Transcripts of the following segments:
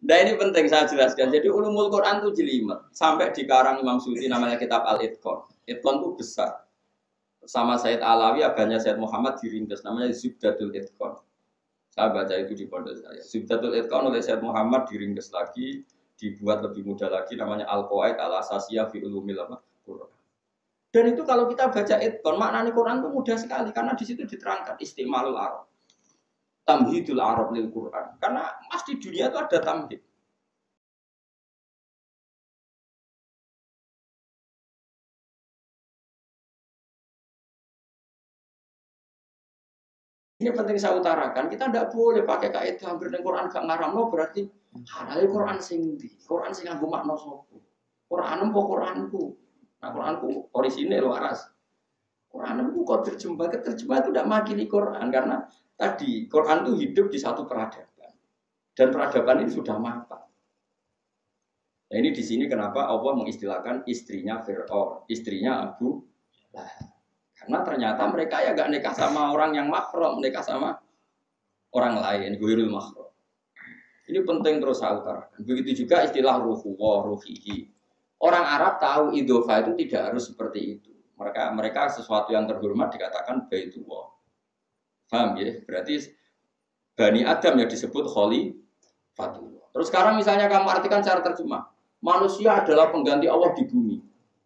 Nah ini penting saya jelaskan. Jadi ulumul Quran itu jelimet. Sampai di karang Imam Suyuti namanya kitab Al-Itqan. Itqan itu besar. Sama Said Alawi, abahnya Said Muhammad diringkas. Namanya Zubdatul Itqan. Saya baca itu di pondok saya. Zubdatul Itqan oleh Said Muhammad diringkas lagi. Dibuat lebih mudah lagi. Namanya Al-Qawaid Al-Asasiyah fi Ulumil Quran. Dan itu kalau kita baca Itqan, maknanya Quran itu mudah sekali. Karena di situ diterangkan istimalul Arab. Tamhidul Arab lil Quran. Karena pasti dunia itu ada tamhid. Ini penting saya utarakan. Kita tidak boleh pakai kaidah hampir dengan Quran gak ngaramno berarti halal Quran sing ndi? Quran sing nganggo makna sapa? Quran apa Quranku? Nah Quranku orisinil waras. Quran itu kok terjemah itu tidak makili Quran karena tadi Quran itu hidup di satu peradaban dan peradaban ini sudah mapan. Nah ini di sini kenapa Allah mengistilahkan istrinya Fir'aun, istrinya Abu Lahab. Karena ternyata mereka ya gak nikah sama orang yang mahram, nikah sama orang lain, ghairul mahram. Ini penting terus saya utarakan. Begitu juga istilah ruhuwah, ruhihi. Orang Arab tahu idhofah itu tidak harus seperti itu. Mereka sesuatu yang terhormat dikatakan baitullah. Paham ya? Berarti Bani Adam yang disebut khalifatullah. Terus sekarang misalnya kamu artikan secara terjemah, manusia adalah pengganti Allah di bumi.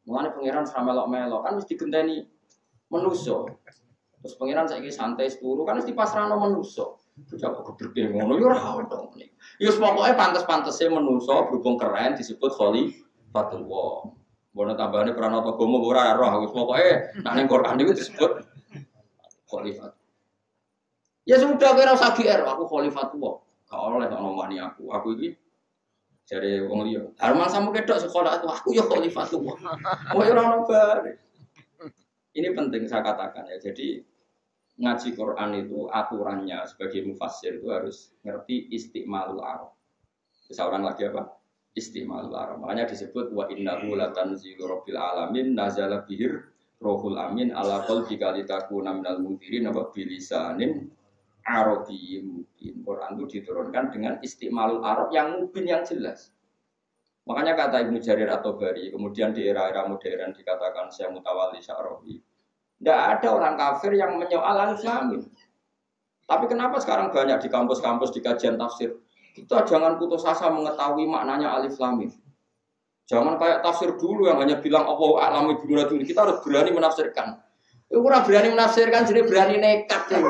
Mulane pangeran samelok-melok kan mesti genteni manusa. Terus pangeran saiki santai seturu kan mesti pasrahno manusa. Coba gedhe ngono ya ora ono. Ya pokoke pantes-pantese manusa berhubung keren disebut khalifatullah. Bono tambahane pranata agama ora roh wis pokoke nek ning Quran niku disebut khalifat. Ya sudah kira usah GR aku khalifatullah. Gak oleh ono mani aku. Aku iki jare wong liya. Harman samu kedok sekolah itu aku ya khalifatullah. Oh ya ora ono bare. Ini penting saya katakan ya. Jadi ngaji Quran itu aturannya sebagai mufassir itu harus ngerti istimalul Arab. Seorang lagi apa? Istimalul Arab. Makanya disebut wa innahu latanzilu rabbil alamin nazala bihir rohul amin ala qalbika litakuna minal munzirin wa bilisanin arabiyyin mubin. Quran itu diturunkan dengan istimalul Arab yang mubin yang jelas. Makanya kata Ibnu Jarir At-Tabari, kemudian di era-era modern dikatakan Syekh Mutawalli Sya'rawi, tidak ada orang kafir yang menyoal alif lam mim. Tapi kenapa sekarang banyak di kampus-kampus di kajian tafsir kita jangan putus asa mengetahui maknanya alif lam mim. Jangan kayak tafsir dulu yang hanya bilang Allahu a'lamu bimuradihi. Kita harus berani menafsirkan. Ora berani menafsirkan jadi berani nekat ya.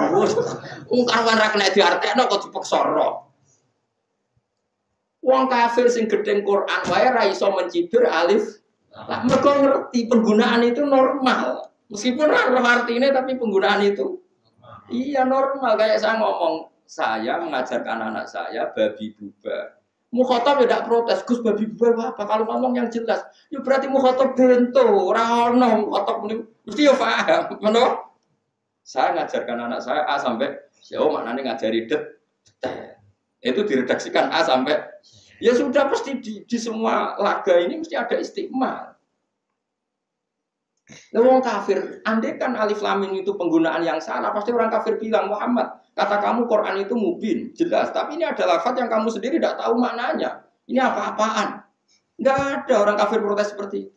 Wong karuan ra kena diartekno kok dipaksa ro. Wong kafir sing gedeng Quran wae ra iso mencibir alif. Lah mergo ngerti penggunaan itu normal. Meskipun ora roh artine tapi penggunaan itu iya normal. Kayak saya ngomong, saya mengajarkan anak saya babi buba. Mukhatab tidak protes, Gus babi buba apa? Kalau ngomong yang jelas, ya berarti mukhatab bento, ora ono mukhatab mesti ya paham, benar? Saya ngajarkan anak saya A sampai ya maknanya ngajari detail. Itu diredaksikan A sampai ya sudah pasti di semua laga ini mesti ada istiqmal. Nah, wong kafir, andai kan alif lam mim itu penggunaan yang salah, pasti orang kafir bilang Muhammad, kata kamu Quran itu mubin, jelas. Tapi ini ada lafaz yang kamu sendiri tidak tahu maknanya. Ini apa-apaan? Enggak ada orang kafir protes seperti itu.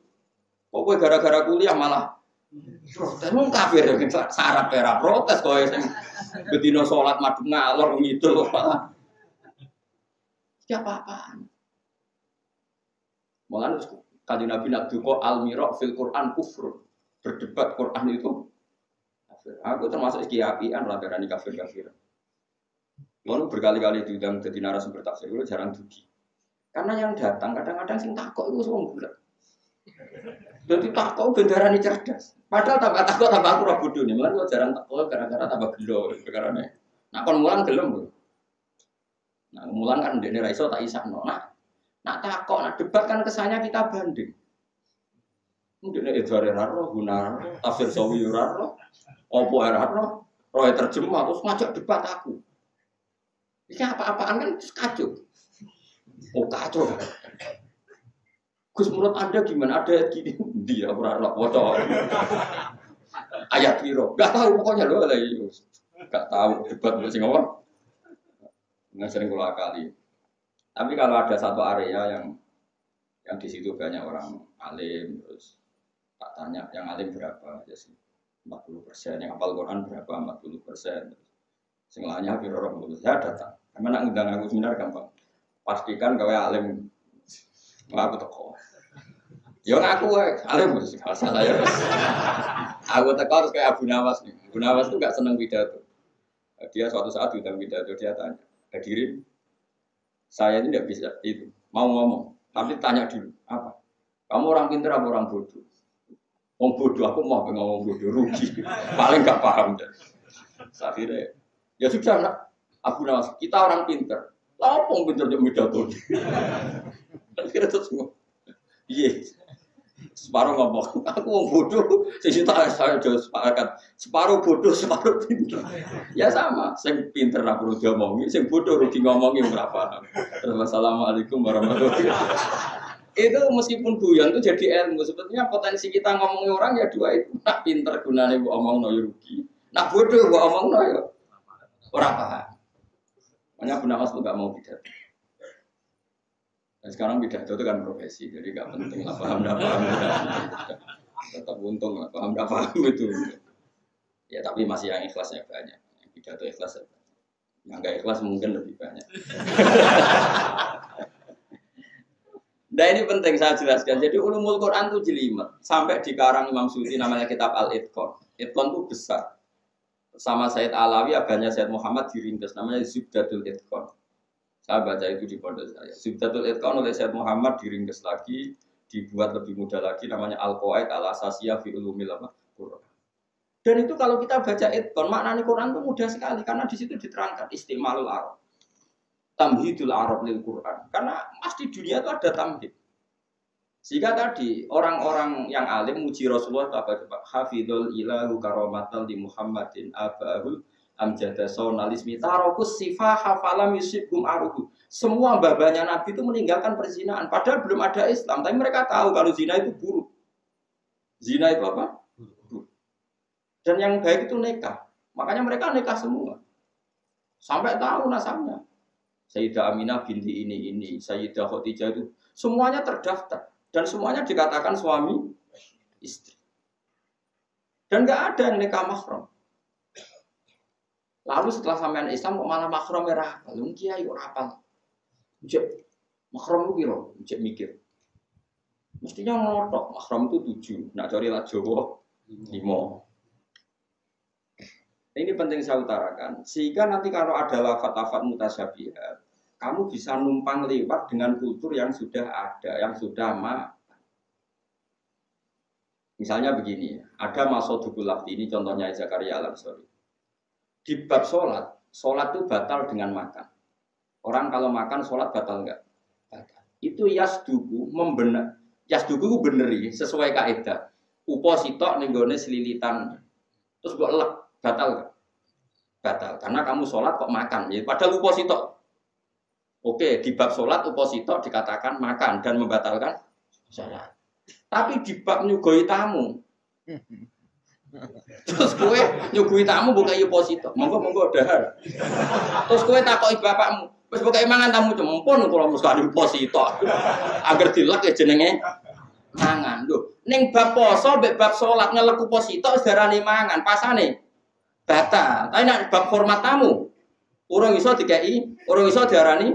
Pokoknya gara-gara kuliah malah protes. Wong kafir, syarat era protes kok yang bedino sholat madhep ngalor ngidul malah. Apa-apaan? Malah Kanjeng Nabi Abdullah al-Miraq fil Quran kufur. Berdebat Quran itu kafir. Aku termasuk kiai-kiaian lah berani kafir-kafir. Lalu berkali-kali diundang jadi narasumber tafsir itu jarang dugi. Karena yang datang kadang-kadang sing takok itu wong bulat. Jadi takok bendarane cerdas. Padahal tambah takok tambah aku ora bodoh nih. Malah jarang takok gara-gara tambah gelo perkarane. Nah kon mulang gelem lho. Nah mulang kan ndekne ra iso tak isakno. Nak takok, nak debat kan kesannya kita banding. Mungkin edare raro, guna tafsir sawi raro, opo raro, roy terjemah terus ngajak debat aku. Ini apa-apaan kan kacau. Oh kacau. Gus menurut Anda gimana? Ada gini dia raro, foto. Ayat piro? Gak tahu pokoknya lo lagi. Gak tahu debat sing apa. Nggak sering kula kali. Tapi kalau ada satu area yang di situ banyak orang alim, terus tak tanya yang alim berapa, ya sih 40%, yang hafal Quran berapa 40%, sing lainnya biro orang lulus saya datang. Karena nak ngundang aku seminar gampang, pastikan gawe alim, aku teko. Yo ngaku alim mesti salah ya. Aku teko harus kayak Abu Nawas nih. Abu Nawas tuh gak seneng pidato. Dia suatu saat diundang pidato, dia tanya, hadirin, saya ini tidak bisa itu, mau ngomong, tapi tanya dulu, apa? Kamu orang pintar apa orang bodoh? Orang bodoh, aku mau ngomong bodoh, rugi, paling gak paham deh. Akhirnya, ya sudah nak, Abu Nawas, kita orang pintar, lah apa pintar jadi pidato? Akhirnya terus ngomong, iya. Separuh ngomong, aku mau bodoh, saya jauh sepakat. Separuh bodoh, separuh pinter. Ya sama, saya pinter aku perlu diomongin, saya bodoh rugi ngomongin berapa. Assalamualaikum warahmatullahi wabarakatuh. Itu meskipun guyon itu jadi ilmu. Sebetulnya potensi kita ngomongin orang ya dua itu. Nak pinter gunanya gua omong no rugi. Nak bodoh gua omong no ya orang paham. Makanya Bu Nawas tuh gak mau pidato. Dan sekarang pidato itu kan profesi, jadi gak penting lah paham gak paham. Tetap untung lah paham gak paham itu. Ya tapi masih yang ikhlasnya banyak. Yang pidato ikhlas ya banyak. Yang gak ikhlas mungkin lebih banyak. Nah ini penting saya jelaskan. Jadi ulumul Quran itu jelimet. Sampai di karang Imam Suyuti namanya kitab Al-Itqan. Itqan itu besar. Sama Said Alawi, abahnya Said Muhammad diringkas. Namanya Zubdatul Itqan. Saya baca itu di pondok saya. Zubdatul Itqan oleh Said Muhammad diringkas lagi, dibuat lebih mudah lagi, namanya Al-Qawaid Al-Asasiyah fi Ulumil Quran. Dan itu kalau kita baca Itqan, maknanya Quran itu mudah sekali karena di situ diterangkan istimalul Arab, tamhidul Arab lil Quran. Karena mas di dunia itu ada tamhid. Sehingga tadi orang-orang yang alim muji Rasulullah itu apa coba? Hafidhul ilahu karomatal di Muhammadin abahul amjada sonalismi tarokus sifah hafalam yusibkum aruhu. Semua babanya Nabi itu meninggalkan perzinaan. Padahal belum ada Islam. Tapi mereka tahu kalau zina itu buruk. Zina itu apa? Buruk. Dan yang baik itu nikah. Makanya mereka nikah semua. Sampai tahu nasabnya. Sayyidah Aminah binti ini. Sayyidah Khadijah itu. Semuanya terdaftar. Dan semuanya dikatakan suami istri. Dan gak ada yang nikah mahram. Lalu setelah sampean Islam kok malah makrom merah, lalu kiai kok rapal. Cek makrom itu kira, cek mikir. Mestinya ngotok, makrom itu 7, nak cari lah Jawa 5. Ini penting saya utarakan, sehingga nanti kalau ada lafaz-lafaz mutasyabihat, kamu bisa numpang lewat dengan kultur yang sudah ada, yang sudah Misalnya begini, ada Masodukul Lafti, ini contohnya Zakaria Al-Ansari. Di bab sholat itu batal dengan makan. Orang kalau makan sholat batal enggak? Batal. Itu yasduku membenar. Yasduku beneri sesuai kaidah. Upo sitok nenggone selilitan. Terus kok elek, batal enggak? Batal. Karena kamu sholat kok makan. Ya, padahal upo sitok. Oke, di bab sholat upo sitok dikatakan makan dan membatalkan sholat. Tapi di bab nyugoi tamu. Terus kowe nyuguhi tamu buka posito. Monggo dahar. Terus kowe takoki bapakmu, wis pokoke mangan tamu cempun kula mesti posito. Agar dilek ya jenenge mangan. Lho, ning bab poso mbek bab salat ngeleku posito wis darane mangan, pasane batal. Tapi nek bab hormat tamu urung iso dikai, urung iso diarani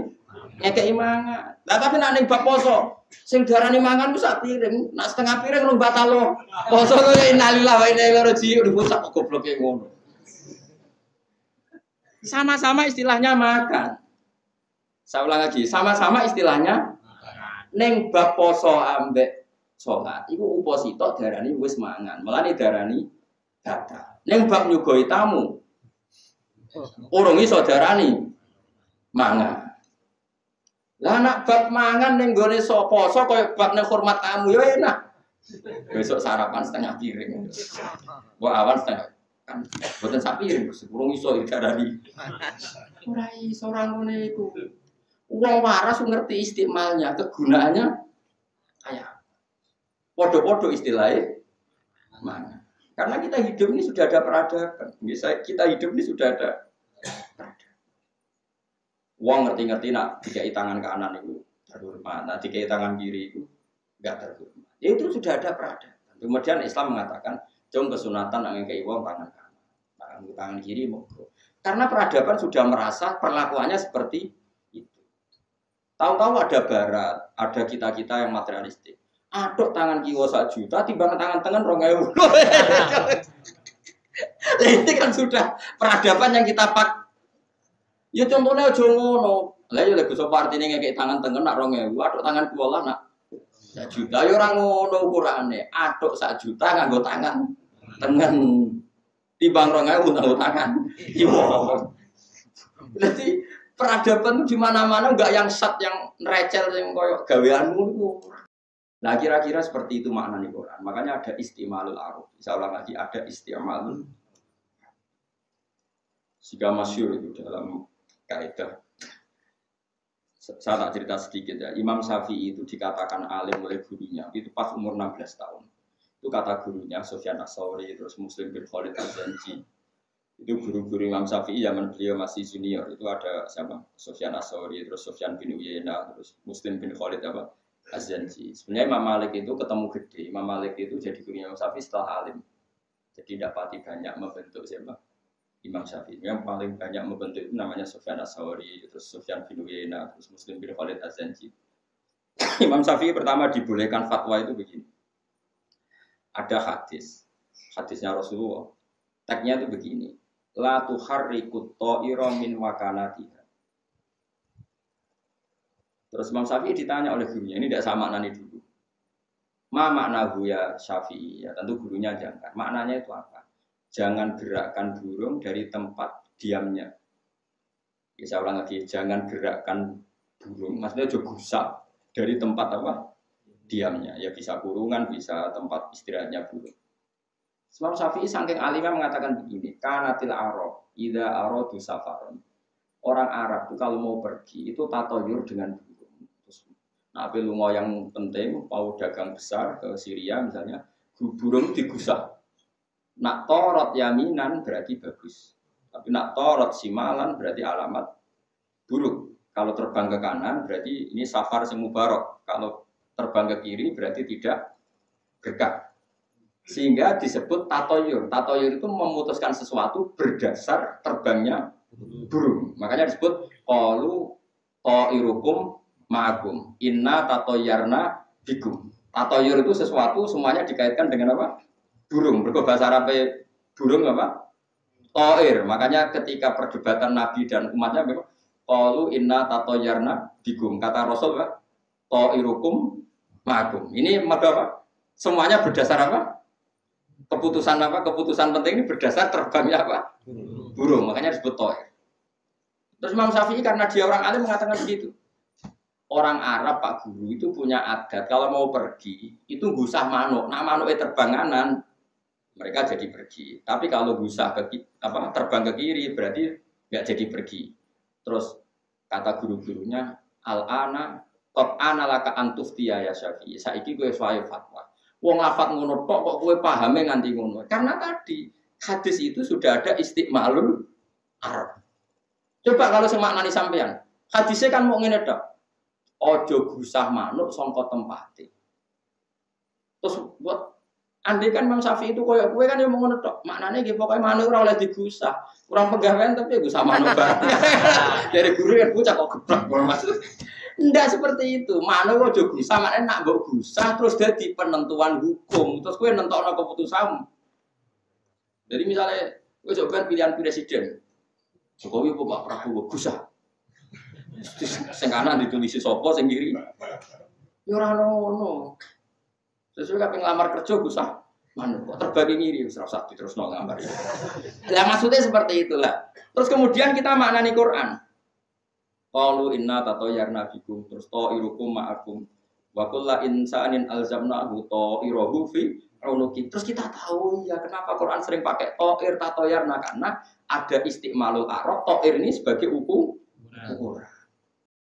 ngekeki mangan. Lah tapi nek ning bab poso sing diarani mangan ku sak piring, nak setengah piring lu batal lo. Poso kaya innalillahi wa inna ilaihi raji'un bocah kok gobloke ngono. Sama-sama istilahnya makan. Saya ulang lagi, sama-sama istilahnya ning bab poso ambek salat iku uposito diarani wis mangan. Mulane diarani batal. Ning bab nyugoi tamu urung iso diarani mangan. Lah anak bab mangan ning gone poso kaya bab ning hormat tamu ya enak. Besok sarapan setengah piring. Mbok awan setengah kan boten sak piring, sepurung iso diarani. Ora iso ora ngene iku. Wong waras ngerti istimalnya, kegunaannya kayak podo-podo istilahnya mana. Karena kita hidup ini sudah ada peradaban. Kita hidup ini sudah ada peradaban. Wong ngerti-ngerti nak dikai tangan kanan itu terhormat, nah dikai tangan kiri itu enggak terhormat. Ya, itu sudah ada peradaban. Kemudian Islam mengatakan, jom kesunatan yang kayak wong tangan kanan, tangan kiri monggo. Karena peradaban sudah merasa perlakuannya seperti itu. Tahu-tahu ada barat, ada kita-kita yang materialistik. Aduk tangan kiwa 1 juta, timbang tangan tengah 2.000. Ini kan sudah peradaban yang kita pak. Ya contohnya aja ngono. Lah ya lek iso partine ngekek tangan tengen nak 2.000, aduk tangan kula nak 1 juta ya ora ngono ukurane. Aduk 1 juta nganggo tangan tengen. Timbang 2.000 nganggo tangan kiwa. Berarti peradaban itu di mana-mana enggak yang sat yang recel yang koyo gaweanmu niku. Nah kira-kira seperti itu makna di Quran. Makanya ada istimalul aruf. Bisa ulang lagi ada istimalul. Jika masyhur itu dalam kaidah. Saya tak cerita sedikit ya. Imam Syafi'i itu dikatakan alim oleh gurunya. Itu pas umur 16 tahun. Itu kata gurunya Sufyan Ats-Tsauri, terus Muslim bin Khalid Az-Zanji. Itu guru-guru Imam Syafi'i zaman beliau masih junior. Itu ada siapa? Sufyan Ats-Tsauri, terus Sufyan bin Uyainah, terus Muslim bin Khalid apa? Az-Zanji. Sebenarnya Imam Malik itu ketemu gede. Imam Malik itu jadi guru Imam Syafi'i setelah alim. Jadi dapati banyak membentuk siapa? Imam Syafi'i. Yang paling banyak membentuk itu namanya Sufyan Ats-Tsauri, terus Sufyan bin Uyainah, terus Muslim bin Khalid Az-Zanji. Imam Syafi'i pertama dibolehkan fatwa itu begini. Ada hadisnya Rasulullah. Teksnya itu begini. La tuharrikut ta'ira min wakanatiha. Terus Imam Syafi'i ditanya oleh gurunya, ini tidak sama maknanya dulu. Ma maknahu ya Syafi'i, ya tentu gurunya jangkar. Maknanya itu apa? Jangan gerakkan burung dari tempat diamnya. Ya, saya ulang lagi, jangan gerakkan burung, maksudnya juga gusak dari tempat apa? Diamnya. Ya bisa kurungan, bisa tempat istirahatnya burung. Imam Syafi'i saking alimnya mengatakan begini, kanatil Arab, idza aradu safaron. Orang Arab itu kalau mau pergi itu tatoyur dengan burung. Nah, lunga yang penting, mau dagang besar ke Syria misalnya, burung digusah. Nak torot yaminan berarti bagus. Tapi nak torot simalan berarti alamat buruk. Kalau terbang ke kanan berarti ini safar sing mubarok. Kalau terbang ke kiri berarti tidak berkah. Sehingga disebut tatoyur. Tatoyur itu memutuskan sesuatu berdasar terbangnya burung. Makanya disebut qalu ta'irukum ma'akum inna tatoyarna bikum. Tatoyur itu sesuatu semuanya dikaitkan dengan apa? Burung. Berbahasa Arab burung apa? Ta'ir. Makanya ketika perdebatan Nabi dan umatnya memang qalu inna tatoyarna bikum. Kata Rasul apa? Ta'irukum ma'akum. Ini apa? Semuanya berdasar apa? Keputusan apa? Keputusan penting ini berdasar terbangnya apa? Burung. Makanya disebut ta'ir. Terus Imam Syafi'i karena dia orang alim mengatakan begitu. Orang Arab Pak Guru itu punya adat kalau mau pergi itu gusah manuk. Nah manuknya terbang kanan mereka jadi pergi. Tapi kalau gusah ke apa terbang ke kiri berarti nggak jadi pergi. Terus kata guru-gurunya al-ana qad ana laka antuftiya ya Syafi'i. Saiki kowe suwae fatwa. Wong lafat ngono tok kok kowe pahame nganti ngono. Karena tadi hadis itu sudah ada istiqmalul Arab. Coba kalau semaknani sampean. Hadisnya kan mau ngene tok. Ojo gusah manuk sangka tempate. Terus buat andai kan Imam Syafi'i itu koyo kowe kan yang mau ngono tok. Maknane nggih pokoke manuk ora oleh digusah. Kurang pegawaian tapi gusah manuk bareng. Dari guru kan bocah kok geblek maksud. Ndak seperti itu. Manuk ojo gusah maknane nak mbok gusah terus dadi penentuan hukum. Terus kowe nentokno keputusanmu. Jadi misalnya kowe coba pilihan presiden. Jokowi apa Pak Prabowo gusah. Sing kanan ditulisi sapa sing kiri. Ya ora ono. Sesuai kabeh ngelamar kerja gusah. Manuk kok terbagi ngiri wis ora usah diterusno ngambar. Lah maksudnya seperti itulah. Terus kemudian kita maknani Quran. Qalu inna tatayyarna bikum terus ta'irukum ma'akum wa kullu insanin alzamnahu ta'irahu fi unuki. Terus kita tahu ya kenapa Quran sering pakai ta'ir tatayyarna karena ada istiqmalul Arab ta'ir ini sebagai ukuran.